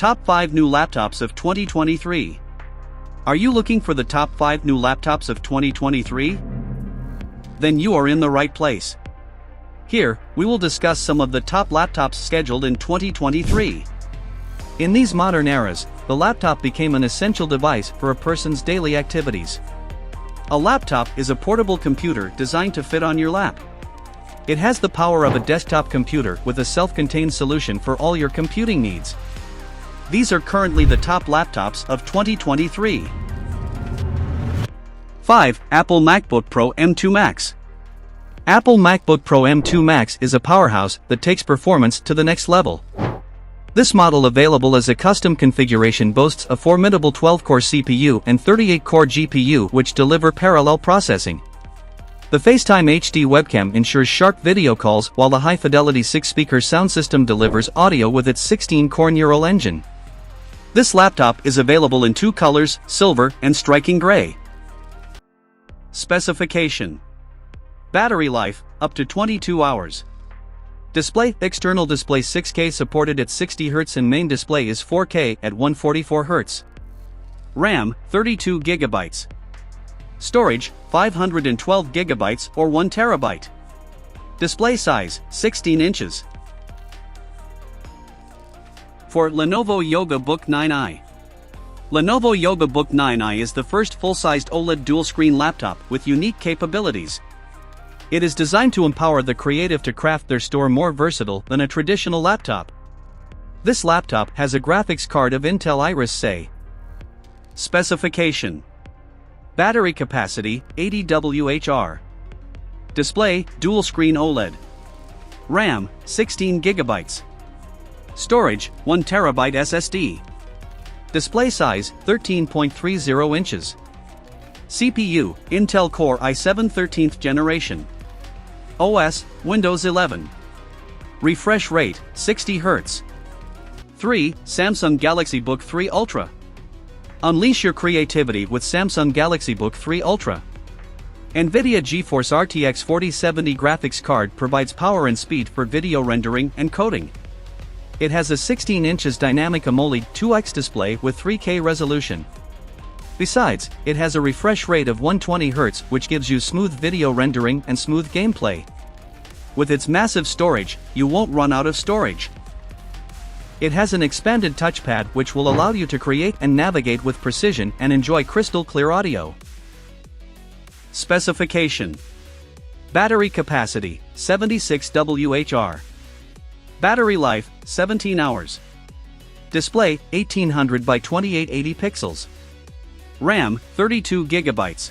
Top 5 New Laptops of 2023. Are you looking for the top 5 new laptops of 2023? Then you are in the right place. Here, we will discuss some of the top laptops scheduled in 2023. In these modern eras, the laptop became an essential device for a person's daily activities. A laptop is a portable computer designed to fit on your lap. It has the power of a desktop computer with a self-contained solution for all your computing needs. These are currently the top laptops of 2023. 5. Apple MacBook Pro M2 Max. Apple MacBook Pro M2 Max is a powerhouse that takes performance to the next level. This model, available as a custom configuration, boasts a formidable 12-core CPU and 38-core GPU which deliver parallel processing. The FaceTime HD webcam ensures sharp video calls, while the high-fidelity 6-speaker sound system delivers audio with its 16-core neural engine. This laptop is available in 2 colors, silver and striking gray. Specification: battery life, up to 22 hours. Display: external display 6K supported at 60 Hz and main display is 4K at 144 Hz. RAM: 32 GB. Storage: 512 GB or 1 TB. Display size: 16 inches. For Lenovo Yoga Book 9i. Lenovo Yoga Book 9i is the first full-sized OLED dual-screen laptop with unique capabilities. It is designed to empower the creative to craft their store more versatile than a traditional laptop. This laptop has a graphics card of Intel Iris Xe. Specification: battery capacity, 80 Wh. Display: dual-screen OLED. RAM: 16 GB. Storage: 1 TB SSD. Display size: 13.30 inches. CPU: Intel Core i7 13th generation. OS: Windows 11. Refresh rate: 60 Hz. 3. Samsung Galaxy Book 3 Ultra. Unleash your creativity with Samsung Galaxy Book 3 Ultra. NVIDIA GeForce RTX 4070 graphics card provides power and speed for video rendering and coding. It has a 16 inches dynamic AMOLED 2X display with 3K resolution. Besides, it has a refresh rate of 120 Hz which gives you smooth video rendering and smooth gameplay. With its massive storage, you won't run out of storage. It has an expanded touchpad which will allow you to create and navigate with precision and enjoy crystal clear audio. Specification: battery capacity, 76 Wh. Battery life, 17 hours. Display: 1800 by 2880 pixels. RAM: 32 GB.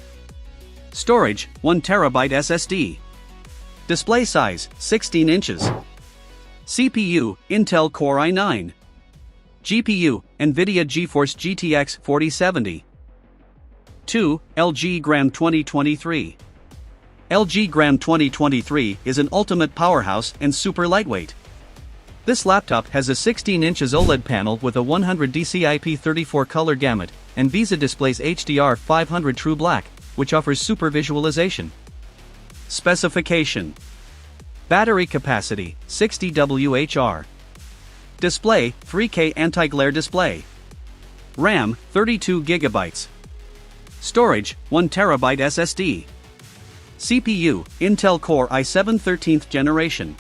Storage: 1 TB SSD. Display size: 16 inches. CPU: Intel Core i9. GPU: NVIDIA GeForce GTX 4070. 2. LG Gram 2023. LG Gram 2023 is an ultimate powerhouse and super lightweight. This laptop has a 16 inches OLED panel with a 100 DCI-P34 color gamut, and VISA displays HDR 500 True Black, which offers super visualization. Specification: battery capacity, 60 Wh. Display: 3K anti-glare display. RAM: 32 GB. Storage: 1 TB SSD. CPU: Intel Core i7 13th generation.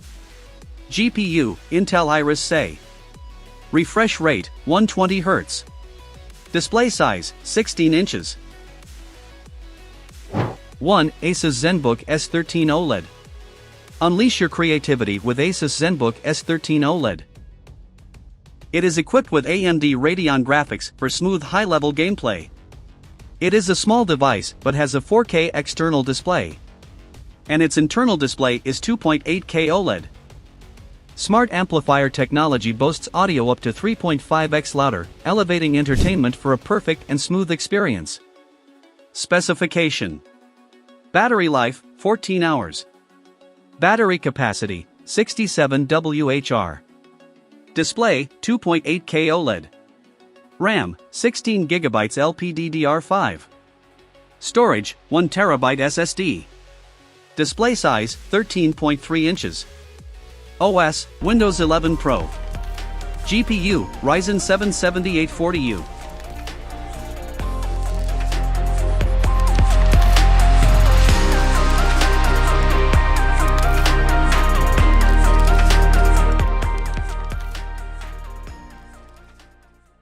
GPU: Intel Iris Xe. Refresh rate: 120 Hz. Display size: 16 inches. 1. Asus ZenBook S13 OLED. Unleash your creativity with Asus ZenBook S13 OLED. It is equipped with AMD Radeon graphics for smooth high-level gameplay. It is a small device but has a 4K external display. And its internal display is 2.8K OLED. Smart amplifier technology boasts audio up to 3.5x louder, elevating entertainment for a perfect and smooth experience. Specification: battery life, 14 hours. Battery capacity, 67 Wh. Display: 2.8K OLED. RAM: 16 GB LPDDR5. Storage: 1 TB SSD. Display size: 13.3 inches. OS: Windows 11 Pro. GPU, Ryzen 7 7840U.